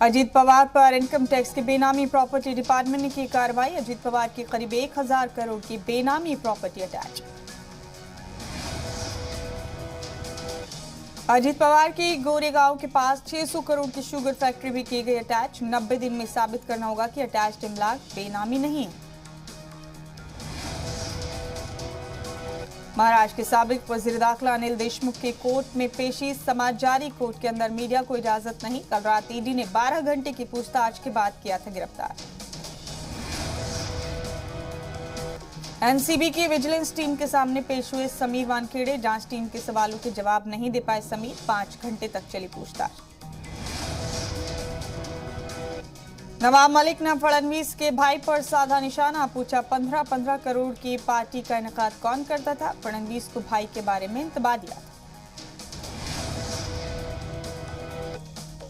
अजीत पवार पर income tax की बेनामी प्रॉपर्टी डिपार्टमेंट ने की कार्रवाई। अजीत पवार की करीब 1000 करोड़ की बेनामी प्रॉपर्टी अटैच। अजीत पवार की गोरेगांव के पास 600 करोड़ की शुगर फैक्ट्री भी की गई अटैच। 90 दिन में साबित करना होगा कि अटैच्ड इमलाक बेनामी नहीं है। महाराष्ट्र के साबिक वजीर दाखिला अनिल देशमुख की कोर्ट में पेशी समाचारी कोर्ट के अंदर मीडिया को इजाजत नहीं। कल रात ईडी ने 12 घंटे की पूछताछ के बाद किया था गिरफ्तार। एनसीबी की विजिलेंस टीम के सामने पेश हुए समीर वानखेड़े। जांच टीम के सवालों के जवाब नहीं दे पाए समीर। 5 घंटे तक चली पूछताछ। नवाब मलिक ने फडणवीस के भाई पर साधा निशाना। पूछा 15-15 करोड़ की पार्टी का इनेकाद कौन करता था। फडणवीस को भाई के बारे में इंतबा दिया था।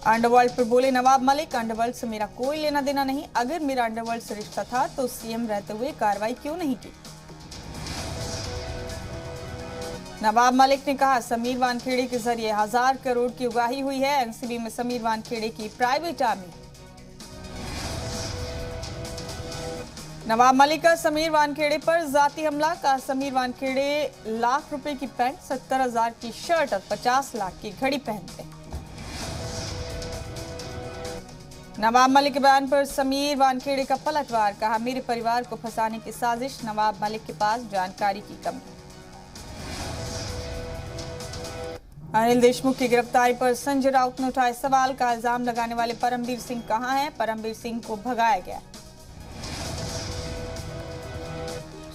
अंडरवर्ल्ड पर बोले नवाब मलिक, अंडरवर्ल्ड से मेरा कोई लेना देना नहीं। अगर मेरा अंडरवर्ल्ड से रिश्ता था तो सीएम रहते हुए कार्रवाई क्यों नहीं की। नवाब मलिक ने कहा समीर वानखेड़े के जरिए 1000 करोड़ की उगाही हुई है। एनसीबी में समीर वानखेड़े की प्राइवेट आर्मी। नवाब मलिक का समीर वानखेड़े पर जाती हमला। कहा समीर वानखेड़े लाख रुपए की पैंट, 70,000 की शर्ट और 50 लाख की घड़ी पहनते। नवाब मलिक के बयान पर समीर वानखेड़े का पलटवार। कहा मेरे परिवार को फंसाने की साजिश। नवाब मलिक के पास जानकारी की कमी। अनिल देशमुख की गिरफ्तारी पर संजय राउत ने उठाए सवाल। का इल्जाम लगाने वाले परमबीर सिंह कहां हैं। परमबीर सिंह को भगाया गया।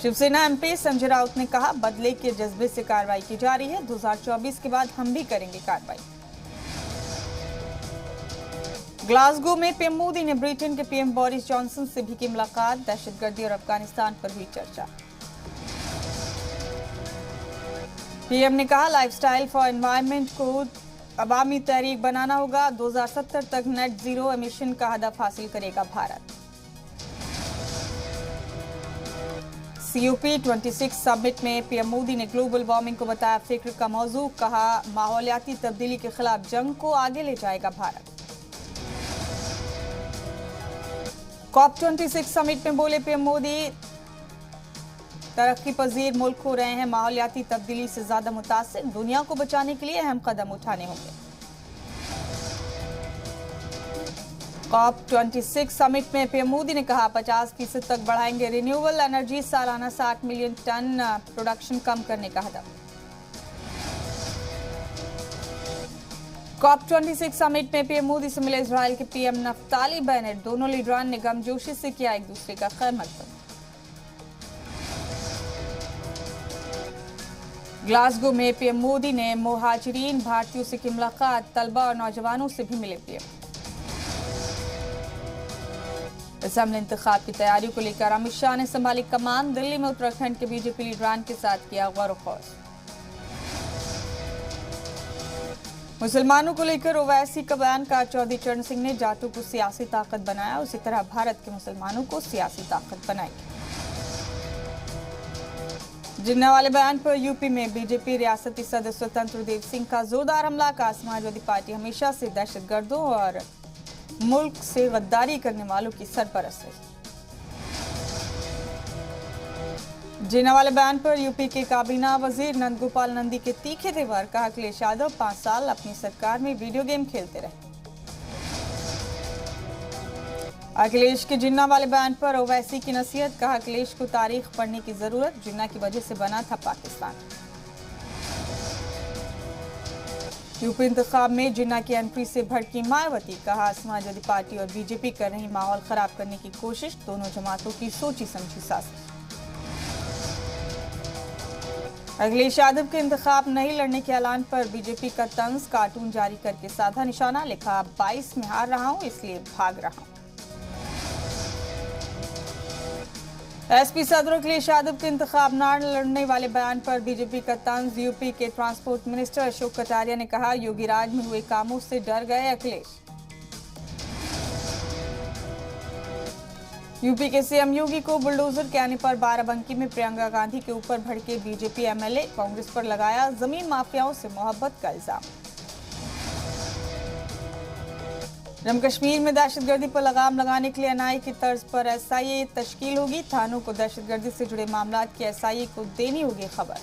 शिवसेना एमपी संजय राउत ने कहा बदले के जज्बे से कार्रवाई की जा रही है। 2024 के बाद हम भी करेंगे कार्रवाई। ग्लासगो में पीएम मोदी ने ब्रिटेन के पीएम बोरिस जॉनसन से भी की मुलाकात। दहशतगर्दी और अफगानिस्तान पर हुई चर्चा। पीएम ने कहा लाइफस्टाइल फॉर एनवायरनमेंट को अवामी तहरीक बनाना होगा। 2070 तक नेट जीरो एमिशन का हदफ हासिल करेगा भारत। COP26 समिट में पीएम मोदी ने ग्लोबल वार्मिंग को बताया फिक्र का मौजू। कहा माहौलियाती तब्दीली के खिलाफ जंग को आगे ले जाएगा भारत। COP26 समिट में बोले पीएम मोदी तरक्की पजीर मुल्क हो रहे हैं माहौलियाती तब्दीली से ज्यादा मुतासिर। दुनिया को बचाने के लिए अहम कदम उठाने होंगे। COP26 समिट में पीएम मोदी ने कहा 50% तक बढ़ाएंगे रिन्यूएबल एनर्जी। सालाना 60 मिलियन टन प्रोडक्शन कम करने का हदफ। COP26 समिट में पीएम मोदी से मिले इजराइल के पीएम नफ्ताली बेनेट। दोनों लीडरान ने गर्मजोशी से किया एक दूसरे का खैर मकदम। ग्लासगो में पीएम मोदी ने मुहाजिरीन भारतीयों से की मुलाकात। तलबा और नौजवानों से भी मिले पीएम। असेंबली इंतखाब की तैयारियों को लेकर अमित शाह ने संभाली कमान। दिल्ली में उत्तराखंड के बीजेपी लीडरान के साथ किया गौर खौज। मुसलमानों को लेकर ओवैसी का बयान। का चौधरी चरण सिंह ने जाटों को सियासी ताकत बनाया, उसी तरह भारत के मुसलमानों को सियासी ताकत बनाई। जिन्ना वाले बयान पर यूपी में बीजेपी रियासती सदस्य स्वतंत्र देव सिंह का जोरदार हमला। का समाजवादी पार्टी हमेशा से दहशतगर्दों और मुल्क से गद्दारी करने वालों की सरपरस्त रही। जिन्ना वाले बयान पर यूपी के काबीना वजीर नंदगोपाल नंदी के तीखे तेवर। कहा अखिलेश यादव 5 साल अपनी सरकार में वीडियो गेम खेलते रहे। अखिलेश के जिन्ना वाले बयान पर ओवैसी की नसीहत। कहा अखिलेश को तारीख पढ़ने की जरूरत। जिन्ना की वजह से बना था पाकिस्तान। यूपी इंतखाब में जिन्ना की एंट्री से भड़की मायावती। कहा समाजवादी पार्टी और बीजेपी कर रही माहौल खराब करने की कोशिश। दोनों जमातों की सोची समझी साजिश। अखिलेश यादव के इंतखाब नहीं लड़ने के ऐलान पर बीजेपी का तंज। कार्टून जारी करके साधा निशाना। लिखा 22 में हार रहा हूं इसलिए भाग रहा हूं। एसपी सदर अखिलेश यादव के इंतखाब न लड़ने वाले बयान पर बीजेपी का तंज। यूपी के ट्रांसपोर्ट मिनिस्टर अशोक कटारिया ने कहा योगी राज में हुए कामों से डर गए अखिलेश। यूपी के सीएम योगी को बुलडोजर के आने पर बाराबंकी में प्रियंका गांधी के ऊपर भड़के बीजेपी एमएलए। कांग्रेस पर लगाया जमीन माफियाओं से मोहब्बत का इल्जाम। जम्मू कश्मीर में दहशतगर्दी पर लगाम लगाने के लिए एनआईए की तर्ज पर एसआईए तश्कील होगी। थानों को दहशतगर्दी से जुड़े मामलों की एसआईए को देनी होगी खबर।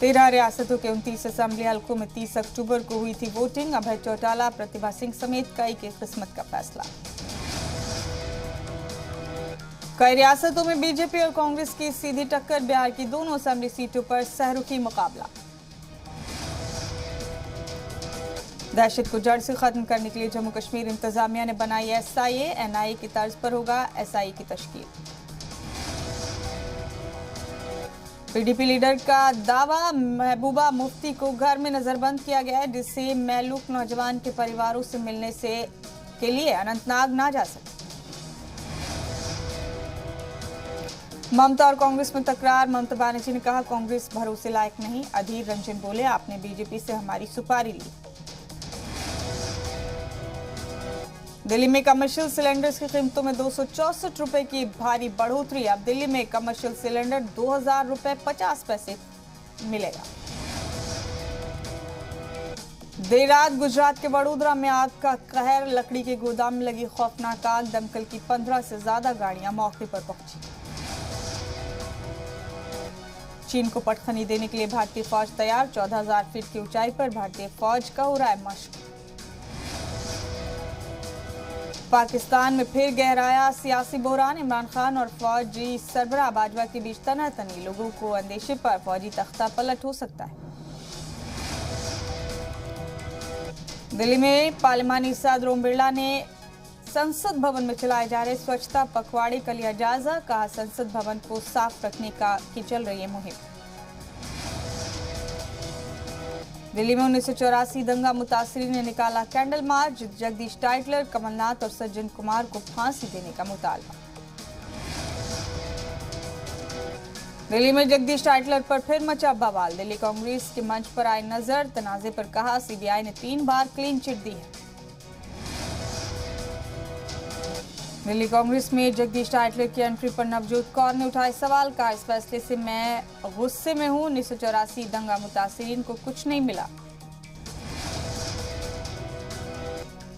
13 रियासतों के 29 असेंबली हलकों में 30 अक्टूबर को हुई थी वोटिंग। अभय चौटाला, प्रतिभा सिंह समेत कई की किस्मत का फैसला। कई रियासतों में बीजेपी और कांग्रेस की सीधी टक्कर। बिहार की दोनों असेंबली सीटों पर सहरुखी मुकाबला। दहशत को जड़ से खत्म करने के लिए जम्मू कश्मीर इंतजामिया ने बनाई एसआईए। एनआईए की तर्ज पर होगा एसआईए की तश्कील। पीडीपी लीडर का दावा, महबूबा मुफ्ती को घर में नजरबंद किया गया है, जिससे मैलूक नौजवान के परिवारों से मिलने के लिए अनंतनाग ना जा सके। ममता और कांग्रेस में तकरार। ममता बनर्जी ने कहा, कांग्रेस भरोसे लायक नहीं। अधीर रंजन बोले, आपने बीजेपी से हमारी सुपारी ली। दिल्ली में कमर्शियल सिलेंडर्स की कीमतों में 264 रुपए की भारी बढ़ोतरी। अब दिल्ली में कमर्शियल सिलेंडर 2000 रुपए 50 पैसे मिलेगा। देर रात गुजरात के वडोदरा में आग का कहर। लकड़ी के गोदाम में लगी खौफनाक आग। दमकल की 15 से ज्यादा गाड़ियां मौके पर पहुंची। चीन को पटखनी देने के लिए भारतीय फौज तैयार। 14,000 फीट की ऊंचाई पर भारतीय फौज का हो रहा है मशक। पाकिस्तान में फिर गहराया सियासी बहरान। इमरान खान और फौजी सरबराह बाजवा के बीच तनातनी। लोगों को अंदेशे पर फौजी तख्ता पलट हो सकता है। दिल्ली में पार्लिमानी सदर ओम बिरला ने संसद भवन में चलाए जा रहे स्वच्छता पखवाड़े का लिया जायजा। कहा, संसद भवन को साफ रखने की चल रही है मुहिम। दिल्ली में 1984 दंगा मुतासिरीन ने निकाला कैंडल मार्च। जगदीश टाइटलर, कमलनाथ और सज्जन कुमार को फांसी देने का मुतालबा। दिल्ली में जगदीश टाइटलर पर फिर मचा बवाल। दिल्ली कांग्रेस के मंच पर आए नजर। तनाजे पर कहा, सीबीआई ने 3 बार क्लीन चिट दी है। दिल्ली कांग्रेस में जगदीश टाइटलर की एंट्री पर नवजोत कौर ने उठाए सवाल। कहा, इस फैसले से मैं गुस्से में हूं। 1984 दंगा मुतासिरीन को कुछ नहीं मिला।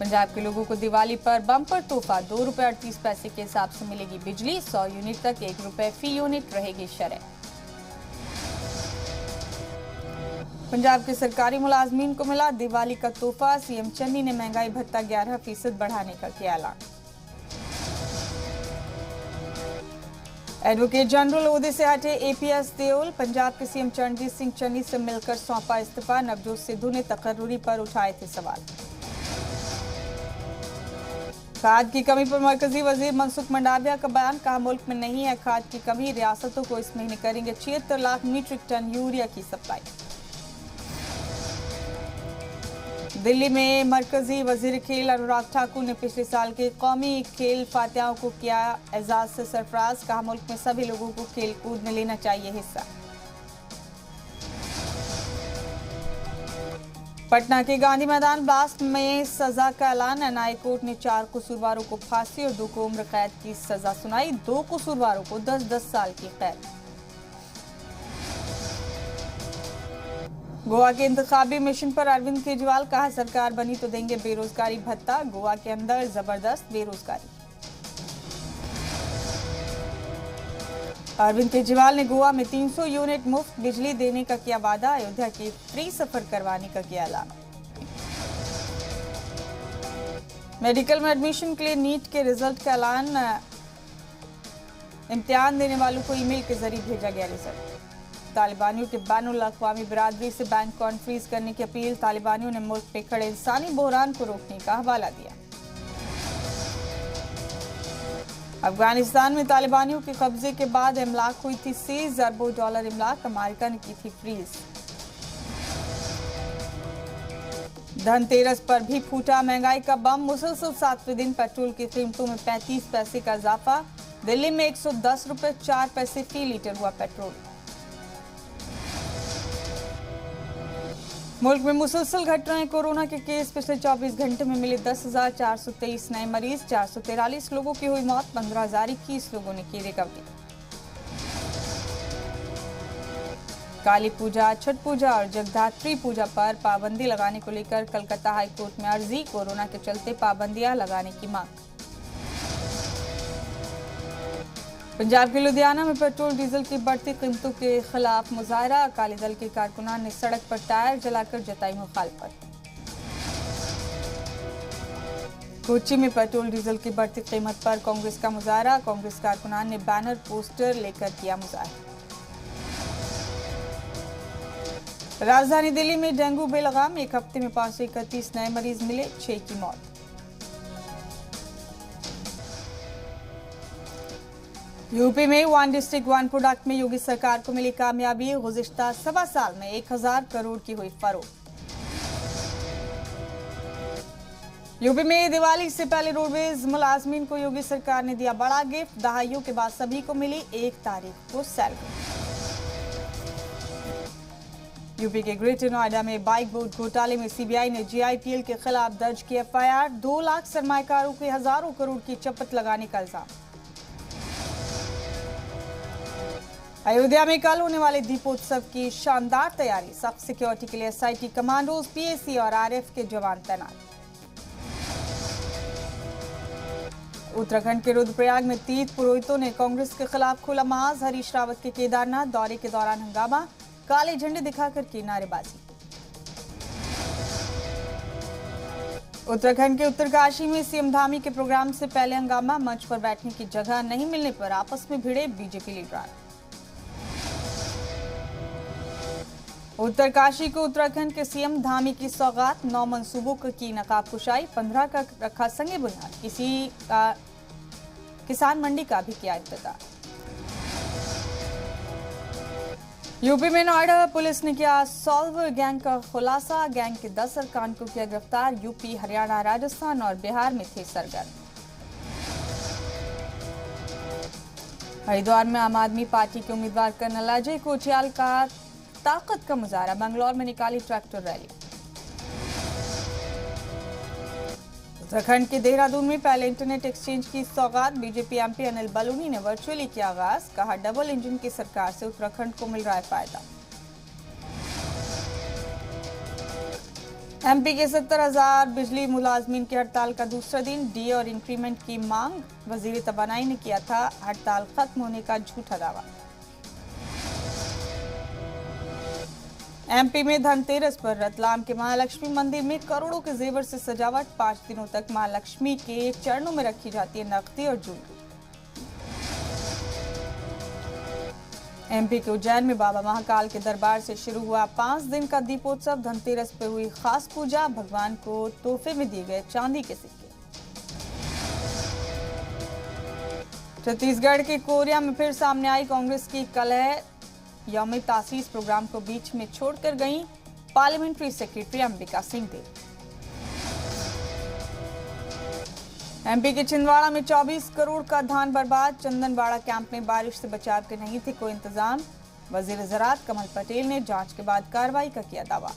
पंजाब के लोगों को दिवाली पर बम्पर तोहफा। 2 रुपए 38 पैसे के हिसाब से मिलेगी बिजली। 100 यूनिट तक 1 रुपए फी यूनिट रहेगी शरह। पंजाब के सरकारी मुलाजमीन को मिला दिवाली का तोहफा। सीएम चन्नी ने महंगाई भत्ता 11% बढ़ाने का किया ऐलान। एडवोकेट जनरल ओहदे से हटे एपीएस देओल। पंजाब के सीएम चरणजीत सिंह चन्नी से मिलकर सौंपा इस्तीफा। नवजोत सिद्धू ने तकर्रुरी पर उठाए थे सवाल। खाद की कमी पर मरकजी वजीर मनसुख मंडाविया का बयान। कहा, मुल्क में नहीं है खाद की कमी। रियासतों को इस महीने करेंगे 76 लाख मीट्रिक टन यूरिया की सप्लाई। दिल्ली में मरकजी वजीर खेल अनुराग ठाकुर ने पिछले साल के कौमी खेल फातिहाओं को किया एजाज से सरफराज। कहा, मुल्क में सभी लोगों को खेल कूद में लेना चाहिए हिस्सा। पटना के गांधी मैदान ब्लास्ट में सजा का ऐलान। एनआईए कोर्ट ने 4 कसूरवारों को फांसी और 2 को उम्र कैद की सजा सुनाई। 2 कसूरवारों को 10-10 साल की कैद। गोवा के इंतखाबी मिशन पर अरविंद केजरीवाल। कहा, सरकार बनी तो देंगे बेरोजगारी भत्ता। गोवा के अंदर जबरदस्त बेरोजगारी। अरविंद केजरीवाल ने गोवा में 300 यूनिट मुफ्त बिजली देने का किया वादा। अयोध्या की फ्री सफर करवाने का किया ऐलान। मेडिकल में एडमिशन के लिए नीट के रिजल्ट का ऐलान। इम्तिहान देने वालों को ईमेल के जरिए भेजा गया रिजल्ट। तालिबानियों के बैनुल अक़वामी बिरादरी से बैंक को अनफ्रीज करने की अपील। तालिबानियों ने मुल्क में खड़े इंसानी बहरान को रोकने का हवाला दिया। अफगानिस्तान में तालिबानियों के कब्जे के बाद इमलाक हुई थी सीज। अरबों डॉलर इमलाक अमेरिका ने की थी फ्रीज। धनतेरस पर भी फूटा महंगाई का बम। मुसलसल 7वें दिन पेट्रोल की कीमतों में 35 पैसे का इजाफा। दिल्ली में 110 रुपए 4 पैसे फी लीटर हुआ पेट्रोल। मुल्क में मुसलसल घट रहे हैं कोरोना के केस। पिछले 24 घंटे में मिले 10,423 नए मरीज। 443 लोगों की हुई मौत। 15,021 लोगों ने की रिकवरी। काली पूजा, छठ पूजा और जगधात्री पूजा पर पाबंदी लगाने को लेकर कलकत्ता हाईकोर्ट में अर्जी, कोरोना के चलते पाबंदियां लगाने की मांग। पंजाब के लुधियाना में पेट्रोल डीजल की बढ़ती कीमतों के खिलाफ मुजाहरा, अकाली दल के कारकुनान ने सड़क पर टायर जलाकर जताई मुखालफत। कोच्चि में पेट्रोल डीजल की बढ़ती कीमत पर कांग्रेस का मुजाहरा, कांग्रेस कारकुनान ने बैनर पोस्टर लेकर किया मुजाहरा। राजधानी दिल्ली में डेंगू बेलगाम, एक हफ्ते में 531 नए मरीज मिले, 6 की मौत। यूपी में वन डिस्ट्रिक्ट वन प्रोडक्ट में योगी सरकार को मिली कामयाबी, गुज़िश्ता 1.25 साल में 1000 करोड़ की हुई फरोख्त। यूपी में दिवाली से पहले रोडवेज मुलाजमीन को योगी सरकार ने दिया बड़ा गिफ्ट, दहाइयों के बाद सभी को मिली 1 तारीख को सैलरी। यूपी के ग्रेटर नोएडा में बाइक बोर्ड घोटाले में सीबीआई ने जीआईपीएल के खिलाफ दर्ज की एफआईआर, 2 लाख सरमाएकारों के हजारों करोड़ की चपत लगाने का इल्जाम। अयोध्या में कल होने वाले दीपोत्सव की शानदार तैयारी, सख्त सिक्योरिटी के लिए एसआईटी कमांडोज, पीएसी और आरएफ के जवान तैनात। उत्तराखंड के रुद्रप्रयाग में तीर्थ पुरोहितों ने कांग्रेस के खिलाफ खोला महाज, हरीश रावत के केदारनाथ दौरे के दौरान हंगामा, काले झंडे दिखाकर की नारेबाजी। उत्तराखंड के उत्तरकाशी में सीएम धामी के प्रोग्राम से पहले हंगामा, मंच पर बैठने की जगह नहीं मिलने पर आपस में भिड़े बीजेपी लीडर। उत्तरकाशी को उत्तराखंड के सीएम धामी की सौगात, 9 मंसूबों की नकाबकुशाई, 15 का रखा संगे बुनियाद, किसी का किसान मंडी का भी किया इफ्तिताह। यूपी में नोएडा पुलिस ने किया सॉल्वर गैंग का खुलासा, गैंग के 10 अरकान को किया गिरफ्तार, यूपी, हरियाणा, राजस्थान और बिहार में थे सरगर्म। हरिद्वार में आम आदमी पार्टी के उम्मीदवार कर्नल अजय कोठियाल का ताकत का मुजाहरा, बंगलौर में निकाली ट्रैक्टर रैली। उत्तराखंड के देहरादून में पहले इंटरनेट एक्सचेंज की सौगात, बीजेपी एमपी अनिल बलूनी ने वर्चुअली किया आगाज, कहा डबल इंजन की सरकार से उत्तराखंड को मिल रहा है फायदा। एमपी के 70,000 बिजली मुलाजमीन की हड़ताल का दूसरा दिन, डीए और इंक्रीमेंट की मांग, वजीर तवानाई ने किया था हड़ताल खत्म होने का झूठा दावा। एमपी में धनतेरस पर रतलाम के महालक्ष्मी मंदिर में करोड़ों के जेवर से सजावट, 5 दिनों तक महालक्ष्मी के चरणों में रखी जाती है नकदी और ज्वेलरी। एमपी के उज्जैन में बाबा महाकाल के दरबार से शुरू हुआ 5 दिन का दीपोत्सव, धनतेरस पर हुई खास पूजा, भगवान को तोहफे में दिए गए चांदी के सिक्के। छत्तीसगढ़ के कोरिया में फिर सामने आई कांग्रेस की कलह, यौम तासीस प्रोग्राम को बीच में छोड़कर गई पार्लियामेंट्री सेक्रेटरी अंबिका सिंह देव। एमपी के छिंदवाड़ा में 24 करोड़ का धान बर्बाद, चंदनवाड़ा कैंप में बारिश से बचाव के नहीं थे कोई इंतजाम, वजीर ज़राअत कमल पटेल ने जांच के बाद कार्रवाई का किया दावा।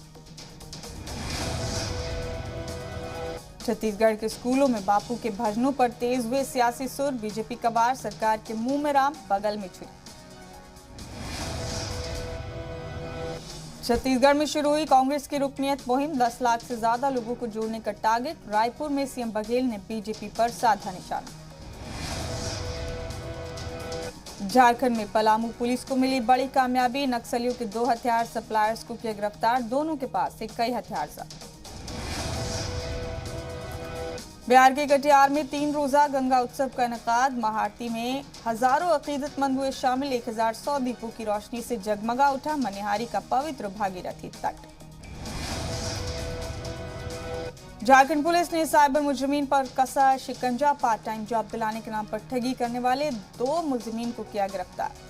छत्तीसगढ़ के स्कूलों में बापू के भजनों पर तेज हुए सियासी सुर, बीजेपी का वार, सरकार के मुंह में राम, बगल में छुरी। छत्तीसगढ़ में शुरू हुई कांग्रेस की रुकनियत मुहिम, 10 लाख से ज्यादा लोगों को जोड़ने का टारगेट, रायपुर में सीएम बघेल ने बीजेपी पर साधा निशाना। झारखंड में पलामू पुलिस को मिली बड़ी कामयाबी, नक्सलियों के 2 हथियार सप्लायर्स को किया गिरफ्तार, दोनों के पास से कई हथियार जब्त। बिहार के कटिहार में 3 रोजा गंगा उत्सव का इनेकाद, महाआरती में हजारों अकीदतमंद हुए शामिल, 1100 दीपों की रोशनी से जगमगा उठा मनिहारी का पवित्र भागीरथी तट। झारखंड पुलिस ने साइबर मुजरिमीन पर कसा शिकंजा, पार्ट टाइम जॉब दिलाने के नाम पर ठगी करने वाले 2 मुलजिमीन को किया गिरफ्तार।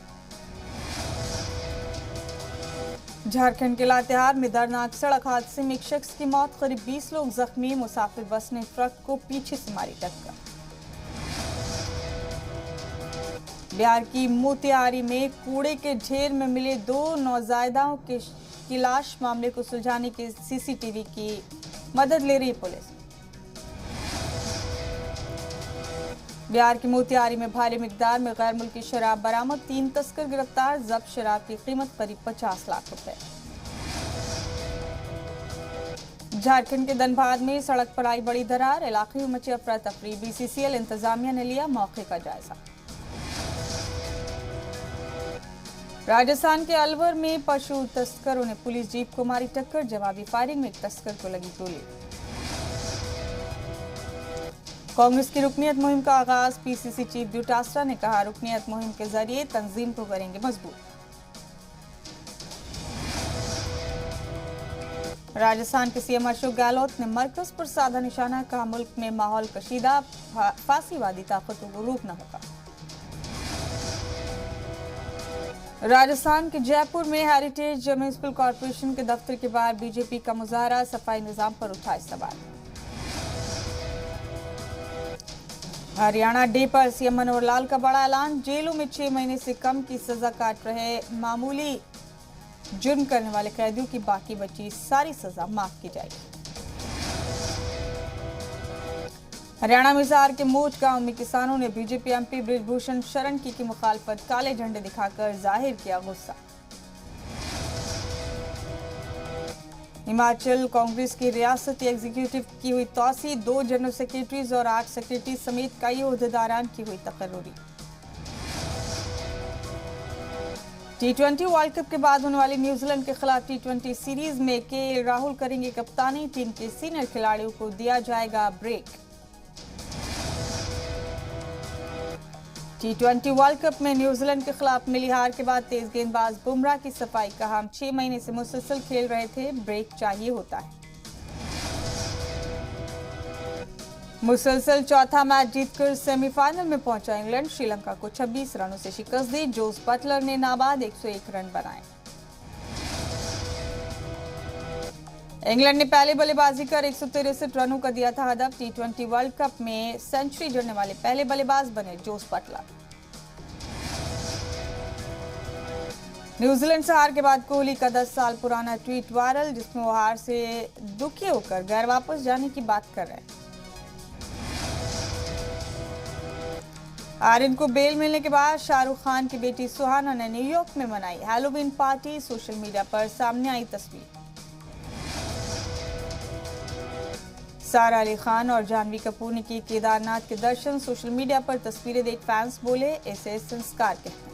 झारखंड के लातेहार में दर्दनाक सड़क हादसे में एक शख्स की मौत, करीब 20 लोग जख्मी, मुसाफिर बस ने ट्रक को पीछे से मारी टक्कर। बिहार की मोतिहारी में कूड़े के ढेर में मिले 2 नौजायदाओं की लाश, मामले को सुलझाने के सीसीटीवी की मदद ले रही पुलिस। बिहार के मोतिहारी में भारी मिकदार में गैर मुल्की शराब बरामद, 3 तस्कर गिरफ्तार, जब्त शराब की कीमत करीब 50 लाख रुपए। झारखंड के धनबाद में सड़क पर आई बड़ी दरार, इलाके में मची अफरा तफरी, बीसीसीएल इंतजामिया ने लिया मौके का जायजा। राजस्थान के अलवर में पशु तस्करों ने पुलिस जीप को मारी टक्कर, जवाबी फायरिंग में एक तस्कर को लगी गोली। कांग्रेस की रुकनियत मुहिम का आगाज, पीसीसी चीफ डोटासरा ने कहा रुकनियत मुहिम के जरिए तंजीम को करेंगे मजबूत। राजस्थान के सीएम अशोक गहलोत ने मरकज पर साधा निशाना, कहा मुल्क में माहौल कशीदा, फासीवादी ताकतों को रोकना होगा। राजस्थान के जयपुर में हेरिटेज म्युनिसिपल कॉरपोरेशन के दफ्तर के बाहर बीजेपी का मुजाहरा, सफाई निजाम पर उठाए सवाल। हरियाणा डे पर सीएम मनोहर लाल का बड़ा ऐलान, जेलों में 6 महीने से कम की सजा काट रहे मामूली जुर्म करने वाले कैदियों की बाकी बची सारी सजा माफ की जाएगी। हरियाणा में हिसार के मोच गांव में किसानों ने बीजेपी एमपी बृजभूषण शरण की मुखालफत, काले झंडे दिखाकर जाहिर किया गुस्सा। हिमाचल कांग्रेस की रियासती एग्जीक्यूटिव की हुई तौसी, 2 जनरल सेक्रेटरीज और 8 सेक्रेटरी समेत कई ओहदेदारान की हुई तकर्रुरी। T20 वर्ल्ड कप के बाद होने वाली न्यूजीलैंड के खिलाफ T20 सीरीज में के राहुल करेंगे कप्तानी, टीम के सीनियर खिलाड़ियों को दिया जाएगा ब्रेक। T20 वर्ल्ड कप में न्यूजीलैंड के खिलाफ मिली हार के बाद तेज गेंदबाज बुमराह की सफाई, कहा हम 6 महीने से मुसलसल खेल रहे थे, ब्रेक चाहिए होता है। मुसलसल चौथा मैच जीतकर सेमीफाइनल में पहुंचा इंग्लैंड, श्रीलंका को 26 रनों से शिकस्त दी, जोस बटलर ने नाबाद 101 रन बनाए। इंग्लैंड ने पहले बल्लेबाजी कर 163 रनों का दिया था हदफ। T20 वर्ल्ड कप में सेंचुरी जड़ने वाले पहले बल्लेबाज बने जोस बटलर। न्यूजीलैंड से हार के बाद कोहली का 10 साल पुराना ट्वीट वायरल, जिसमें वो हार से दुखी होकर घर वापस जाने की बात कर रहे हैं। आर्यन को बेल मिलने के बाद शाहरुख खान की बेटी सुहाना ने न्यूयॉर्क में मनाई हैलोवीन पार्टी, सोशल मीडिया पर सामने आई तस्वीर। सारा अली खान और जानवी कपूर ने की केदारनाथ के दर्शन, सोशल मीडिया पर तस्वीरें देख फैंस बोले इसे संस्कार कहते हैं।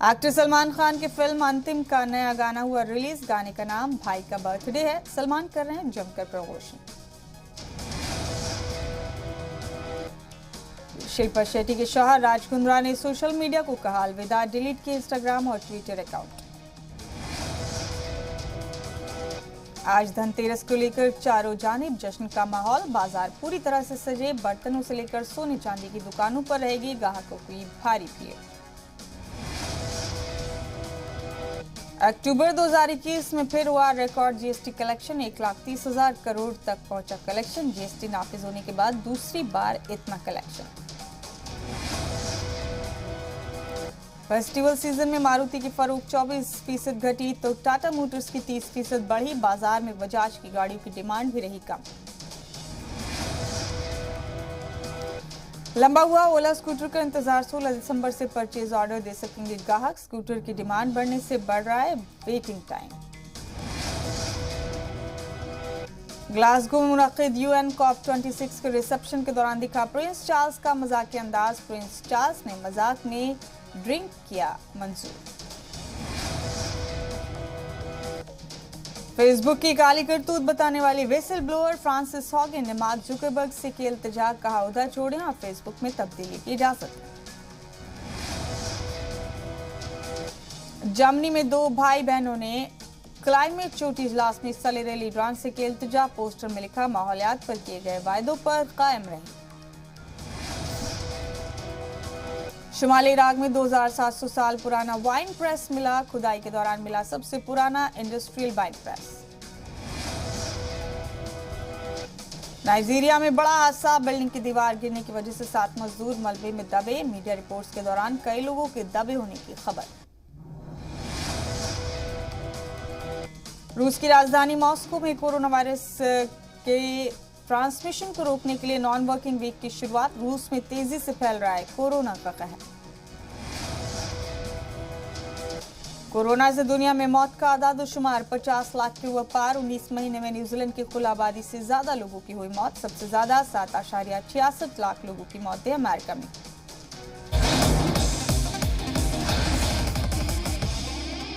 एक्टर सलमान खान की फिल्म अंतिम का नया गाना हुआ रिलीज, गाने का नाम भाई का बर्थडे है, सलमान कर रहे हैं जमकर प्रमोशन। शिल्पा शेट्टी के शौहर राज कुंद्रा ने सोशल मीडिया को कहा अलविदा, डिलीट किए इंस्टाग्राम और ट्विटर अकाउंट। आज धनतेरस को लेकर चारों जानिब जश्न का माहौल, बाजार पूरी तरह से सजे, बर्तनों से लेकर सोने चांदी की दुकानों पर रहेगी ग्राहकों की भारी भीड़। अक्टूबर 2021 में फिर हुआ रिकॉर्ड जीएसटी कलेक्शन, 1,30,000 करोड़ तक पहुंचा कलेक्शन, जीएसटी नाफिज होने के बाद दूसरी बार इतना कलेक्शन। फेस्टिवल सीजन में मारुति की फरोख्त 24% घटी तो टाटा मोटर्स की 30% बढ़ी, बाजार में बजाज की गाड़ियों की डिमांड भी रही कम। लंबा हुआ ओला स्कूटर का इंतजार, 16 दिसंबर से परचेज ऑर्डर दे सकेंगे ग्राहक, स्कूटर की डिमांड बढ़ने से बढ़ रहा है वेटिंग टाइम। ग्लासगो में मुनक्किद यूएन COP26 के रिसेप्शन के दौरान दिखा प्रिंस चार्ल्स का मजाकिया अंदाज, प्रिंस चार्ल्स ने मजाक में ड्रिंक किया मंजूर। फेसबुक की काली करतूत बताने वाली विसल ब्लोअर फ्रांसिस हॉगिन ने मार्क जुकरबर्ग से की इल्तिजा, कहा उधर छोड़ें और फेसबुक में तब्दीली की इजाजत। जर्मनी में 2 भाई बहनों ने क्लाइमेट चोटी इजलास में हिस्सा ले रहे लीडरान से की इल्तिजा, पोस्टर में लिखा माहौलियात पर किए गए वायदों पर कायम रहें। शुमाली इराक में 2700 साल पुराना वाइन प्रेस मिला, खुदाई के दौरान मिला सबसे पुराना इंडस्ट्रियल वाइन प्रेस। नाइजीरिया में बड़ा हादसा, बिल्डिंग की दीवार गिरने की वजह से 7 मजदूर मलबे में दबे, मीडिया रिपोर्ट्स के दौरान कई लोगों के दबे होने की खबर। रूस की राजधानी मॉस्को में कोरोना वायरस के ट्रांसमिशन को रोकने के लिए नॉन वर्किंग वीक की शुरुआत। रूस में तेजी से फैल रहा है कोरोना का कहर। कोरोना से दुनिया में मौत का आदादोशुमार 50 लाख के हुआ पार। 19 महीने में न्यूजीलैंड की कुल आबादी से ज्यादा लोगों की हुई मौत। सबसे ज्यादा 7.66 लाख लोगों की मौतें अमेरिका में।